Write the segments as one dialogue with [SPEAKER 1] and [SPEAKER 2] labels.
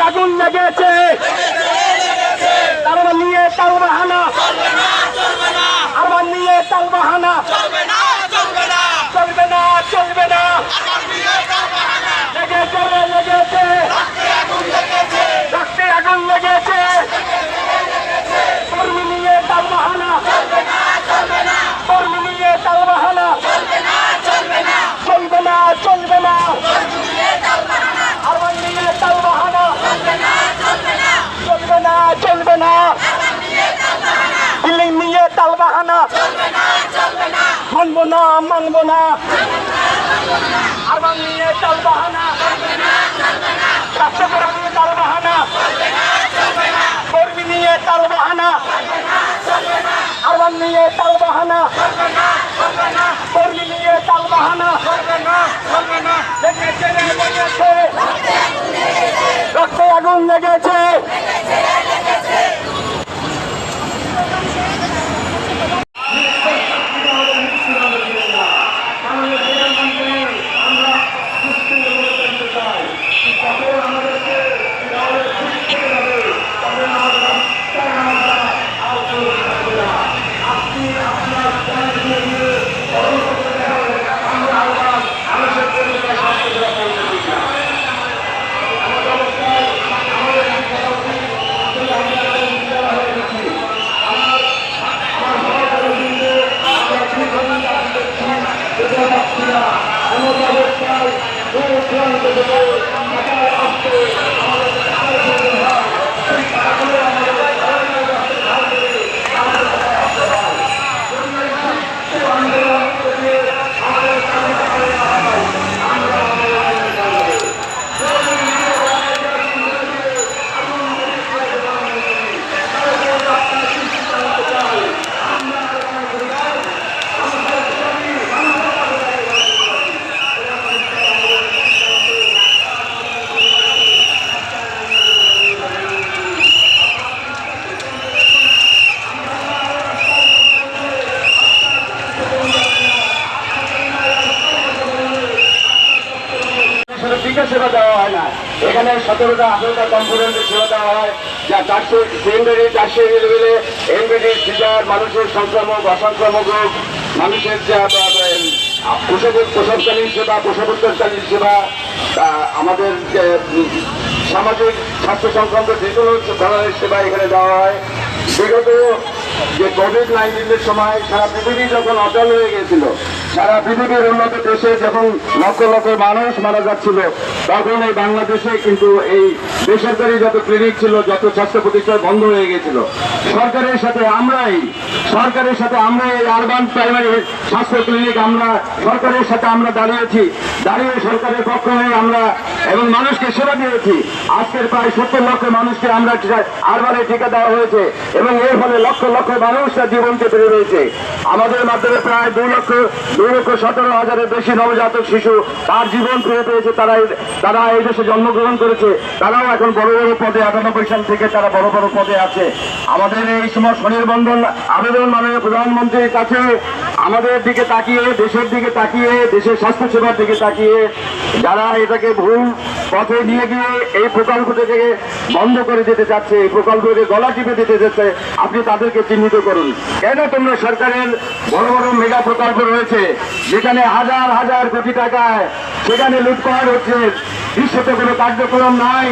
[SPEAKER 1] আগুন লেগেছে তারবার নিয়ে তাল বাহানা আরবার নিয়ে তাল বাহানা চলবে না চলবে না লেগেছে রক্তে আগুন লেগেছে কর্মী নিয়ে তাল বাহানা কর্মী নিয়ে তাল বাহানা চলবে না আরবার নিয়ে তাল বাহানা চলবে না বিল্ডিং নিয়ে তাল বাহানা মানবো না আরবার নিয়ে তাল বাহানা স্বাস্থ্যকর নিয়ে তাল বাহানা কর্মী নিয়ে তাল বাহানা আরবার নিয়ে তাল বাহানা কর্মী নিয়ে তাল বাহানা রক্তে আগুন লেগেছে সেবা দেওয়া হয় না। এখানে 17টা 18টা কম্পোনেন্টের সেবা দেওয়া হয়, যা 400 লেভেলে এমবিডি সিজার, মানুষের সংক্রামক অসংক্রামক রোগ, মানুষের
[SPEAKER 2] প্রসবকালীন সেবা, প্রসবোত্তরকালীন সেবা, আমাদের সামাজিক স্বাস্থ্য সংক্রান্ত যে কোনো ধরনের সেবা এখানে দেওয়া হয়। বিগত যে কোভিড-19 সময় সারা পৃথিবী যখন অচল হয়ে গিয়েছিল, সারা পৃথিবীর উন্নত দেশে যখন লক্ষ লক্ষ মানুষ মারা যাচ্ছিল, তখন এই বাংলাদেশে কিন্তু এই বেসরকারি যত ক্লিনিক ছিল, যত স্বাস্থ্য প্রতিষ্ঠান বন্ধ হয়ে গিয়েছিল। সরকারের সাথে আমরাই এই আরবান প্রাইমারি স্বাস্থ্য ক্লিনিক সরকারের সাথে আমরা দাঁড়িয়ে সরকারের পক্ষ হয়ে আমরা এবং মানুষকে সেবা দিয়েছি। আজকের প্রায় 70 লক্ষ মানুষকে আমরা আরবানে টিকা দেওয়া হয়েছে এবং এর ফলে লক্ষ লক্ষ মানুষ তার জীবনকে ফিরে রয়েছে। আমাদের মাধ্যমে প্রায় 2,17,000-এর বেশি নবজাতক শিশু তার জীবন ফিরে পেয়েছে। তারা এই দেশে জন্মগ্রহণ করেছে, তারাও এখন বড় বড় পদে 98 সাল থেকে তারা বড় বড় পদে আছে। আমাদের এই সময় স্বনির্বন্ধন আবেদন মাননীয় প্রধানমন্ত্রীর কাছে আমাদের দিকে তাকিয়ে, দেশের দিকে তাকিয়ে, দেশের স্বাস্থ্য সেবার দিকে তাকিয়ে যারা এটাকে ভুল পথে নিয়ে গিয়ে এই প্রকল্পটাকে বন্ধ করে দিতে চাচ্ছে, এই প্রকল্পকে গলা টিপে দিতে চাচ্ছে, আপনি তাদেরকে চিহ্নিত করুন। কেন তোমরা সরকারের বড় বড় মেগা প্রকল্প রয়েছে যেখানে হাজার হাজার কোটি টাকায় সেখানে লুটপাট হচ্ছে, দৃশ্যতে কোনো কার্যক্রম নাই,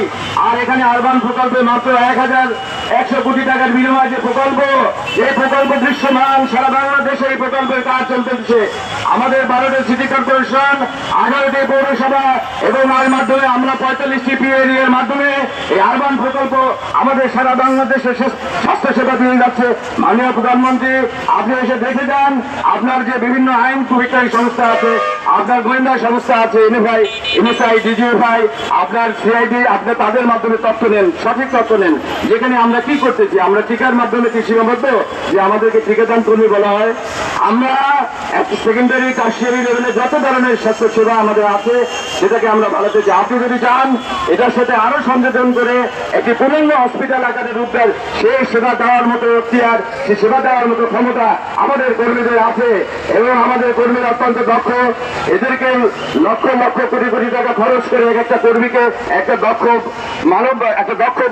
[SPEAKER 2] আর এখানে আরবান প্রকল্পে মাত্র 1,100 কোটি টাকার বিনিময়ে যে প্রকল্প, এই প্রকল্প দৃশ্যমান সারা বাংলাদেশে এই প্রকল্পের কাজ চলতেছে। আমাদের 12টি সিটি কর্পোরেশন, 18টি পৌরসভা এবং এর মাধ্যমে আমরা 45টি পিএডি এর মাধ্যমে এই আরবান প্রকল্প আমাদের সারা বাংলাদেশে স্বাস্থ্য সেবা দিয়ে যাচ্ছে। মাননীয় প্রধানমন্ত্রী, আপনি এসে দেখে যান, আপনার যে বিভিন্ন আইন কুবিকারী সংস্থা আছে, আপনার গোয়েন্দা সংস্থা আছে, এনএসআই, ডিজিএফআই, আপনার সিআইডি, আপনি তাদের মাধ্যমে তথ্য নেন, সঠিক তথ্য নেন। যেখানে আমরা কি করতেছি, আমরা টিকার মাধ্যমে কি সীমাবদ্ধ যে আমাদেরকে টিকাদান কর্মী বলা হয়? আমরা সেকেন্ডারি, টার্সিয়ারি লেভেলে যত ধরনের স্বাস্থ্য সেবা আমাদের আছে সেটাকে আমরা ভালোতে চাই। আপনি যদি চান এটার সাথে আরো সংযোজন করে একটি পূর্ণ হসপিটাল আকারে রূপ দেন, সেই সেবা দেওয়ার মতো এখতিয়ার, সেই সেবা দেওয়ার মতো ক্ষমতা আমাদের কর্মীদের আছে এবং আমাদের কর্মীরা অত্যন্ত দক্ষ। এদেরকে লক্ষ লক্ষ কোটি কোটি টাকা খরচ করে একটা কর্মীকে একটা দক্ষ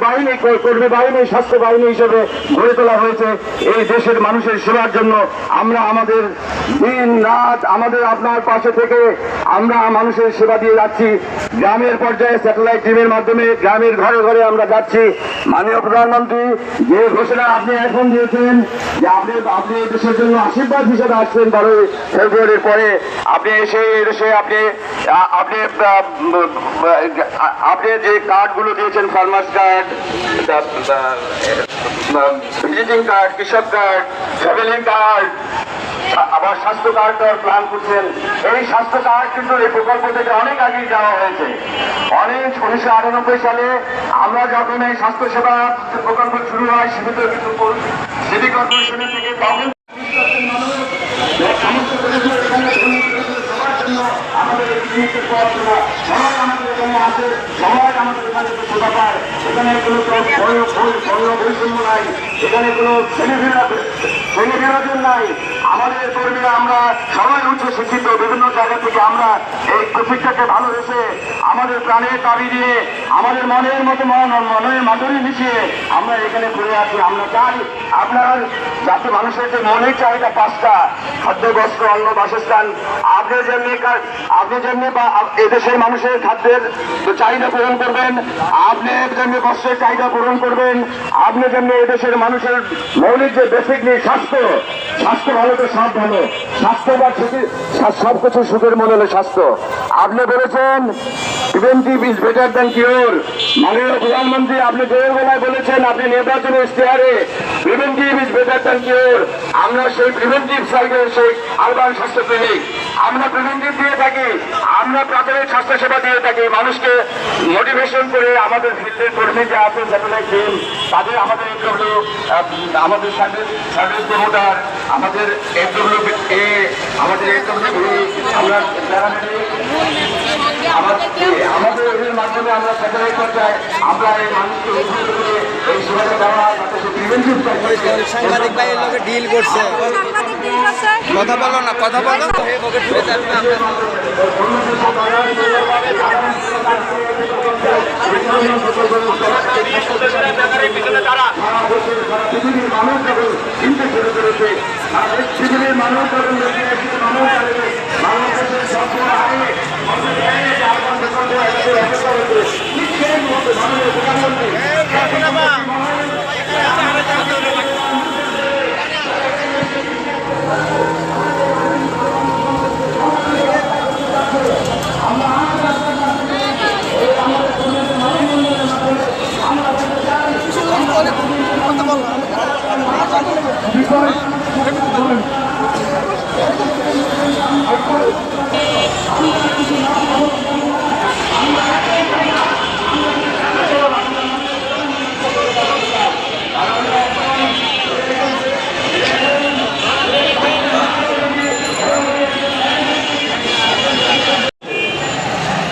[SPEAKER 2] বাহিনী, কর্মী বাহিনী, স্বাস্থ্য বাহিনী হিসেবে গড়ে তোলা হয়েছে এই দেশের মানুষের সেবার জন্য। আমরা আমাদের দিন রাত আপনার পাশে থেকে আমরা মানুষের সেবা দিয়ে যাচ্ছি। গ্রামের পর্যায়ে স্যাটেলাইট টিমের মাধ্যমে গ্রামের ঘরে ঘরে আমরা যাচ্ছি। মাননীয় প্রধানমন্ত্রী, যে ঘোষণা আপনি এখন দিয়েছেন যে আপনি এই দেশের জন্য আশীর্বাদ হিসেবে আসছেন 12 ফেব্রুয়ারির পরে, আপনি এসে এই দেশে আপনি যে কার্ডগুলো দিয়েছেন, ফার্মার্স কার্ড, ভিজিটিং কার্ড, কৃষক কার্ড, ফ্যামিলি কার্ড, আবার স্বাস্থ্য কার্ড দেওয়ার প্ল্যান করছেন। এই স্বাস্থ্য কার্ড কিন্তু এই প্রকল্প থেকে অনেক আগেই দেওয়া হয়েছে। 1998 সালে আমরা যখন এই স্বাস্থ্য সেবা প্রকল্প শুরু হয় সীমিত কিছু সিটি কর্পোরেশনের থেকে, তখন আমাদের এখানে আসে, সবাই আমাদের এখানে সেবা পায়। এখানে কোনো বৈষম্য নাই, এখানে কোনো ছেলেমেয়েরাদের নাই। আমাদের কর্মীরা আমরা সবাই উচ্চ শিক্ষিত, বিভিন্ন জায়গা থেকে আমরা এই প্রতিজ্ঞাকে ভালোবেসে আমাদের প্রাণের দাবি দিয়ে আমাদের মনের মতো মনের মাধুরী মিশিয়ে আমরা এখানে ঘুরে আসি। আমরা চাই আপনার যাতে মানুষের যে মৌলিক চাহিদা 5টা, খাদ্য, বস্ত্র, অন্ন, বাসস্থান, আপনি যেমনি এদেশের মানুষের খাদ্যের চাহিদা পূরণ করবেন, আপনি যেমনি বস্ত্রের চাহিদা পূরণ করবেন, আপনি যেমনি এদেশের মানুষের মৌলিক যে বেসিক নিয়ে স্বাস্থ্য ভালো তো সব ভালো, স্বাস্থ্য বা সবকিছু সুখের মনে হলো স্বাস্থ্য। আপনি বলেছেন preventive is better than cure. মাননীয় প্রধানমন্ত্রী, আপনি জয়ের বেলায় বলেছেন, আপনি নির্বাচনী ইশতেহারে preventive is better than cure. আমরা সেই প্রিভেন্টিভ সাইডে সেই আরবান স্বাস্থ্য ক্লিনিক আমরা প্রিভেন্টিভ দিয়ে থাকি, আমরা প্রাথমিক স্বাস্থ্য সেবা দিয়ে থাকি। মানুষকে মোটিভেশন করে আমাদের ফিল্ডের কর্মী যে আছে, স্যাটেলাইট টিম, তাদের আমাদের আমাদের সার্ভিস প্রমোটার, আমাদের আমরা আমাদের এর মাধ্যমে আমরা স্যাটেলাইট পর্যায়ে আমরা এই মানুষকে এই সেবাটা দেওয়া, প্রিভেন্টিভ
[SPEAKER 3] সাংবাদিক ভাইয়ের লোকে ডিল করছে। কথা বলো না, কথা বলো।
[SPEAKER 2] পৃথিবীর মানুষ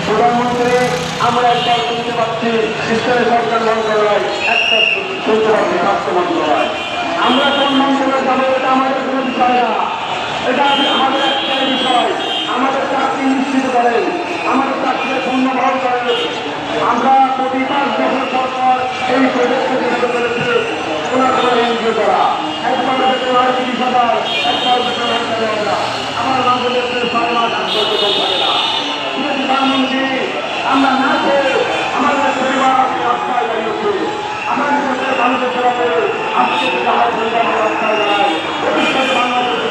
[SPEAKER 2] প্রধানমন্ত্রী আমরা একবার শুনতে পাচ্ছি শিক্ষা সরকার মন্ত্রণালয়, একটা শুনতে পাচ্ছি স্বাস্থ্য মন্ত্রণালয়। আমরা কোন মন্ত্রণালয় যাবো এটা আমাদের কোনো বিষয় না, এটা আমাদের একটাই বিষয়, আমাদের চাকরি নিশ্চিত করেন, আমাদের চাকরির পূর্ণবহন করেন। আমরা প্রতি 5 বছর পর পর এই প্রজেক্টকে যুক্ত করেছি ওনার এনজিও করা, একবার বেতন হয় 30,000, একবার বেতন হয় 13,000। আমার বাংলাদেশের 6 মাস বেতন থাকে না। প্রধানমন্ত্রী আমরা না খেয়ে আমাদের পরিবার রাস্তায় দাঁড়িয়েছে, আমাদের দেশের মানুষের সেবা করে আজকে থেকে আমার পরিবার রাস্তায় দাঁড়ায়। ভবিষ্যতে বাংলাদেশের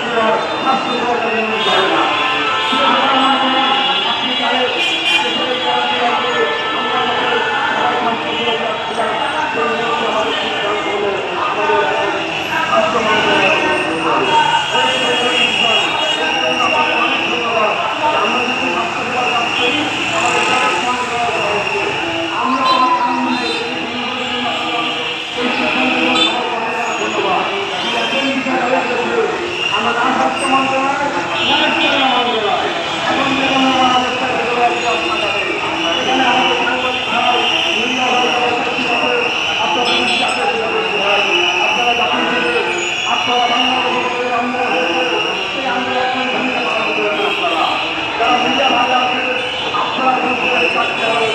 [SPEAKER 2] স্বাস্থ্য সেবা করে না। আপনি জানেন আপনারা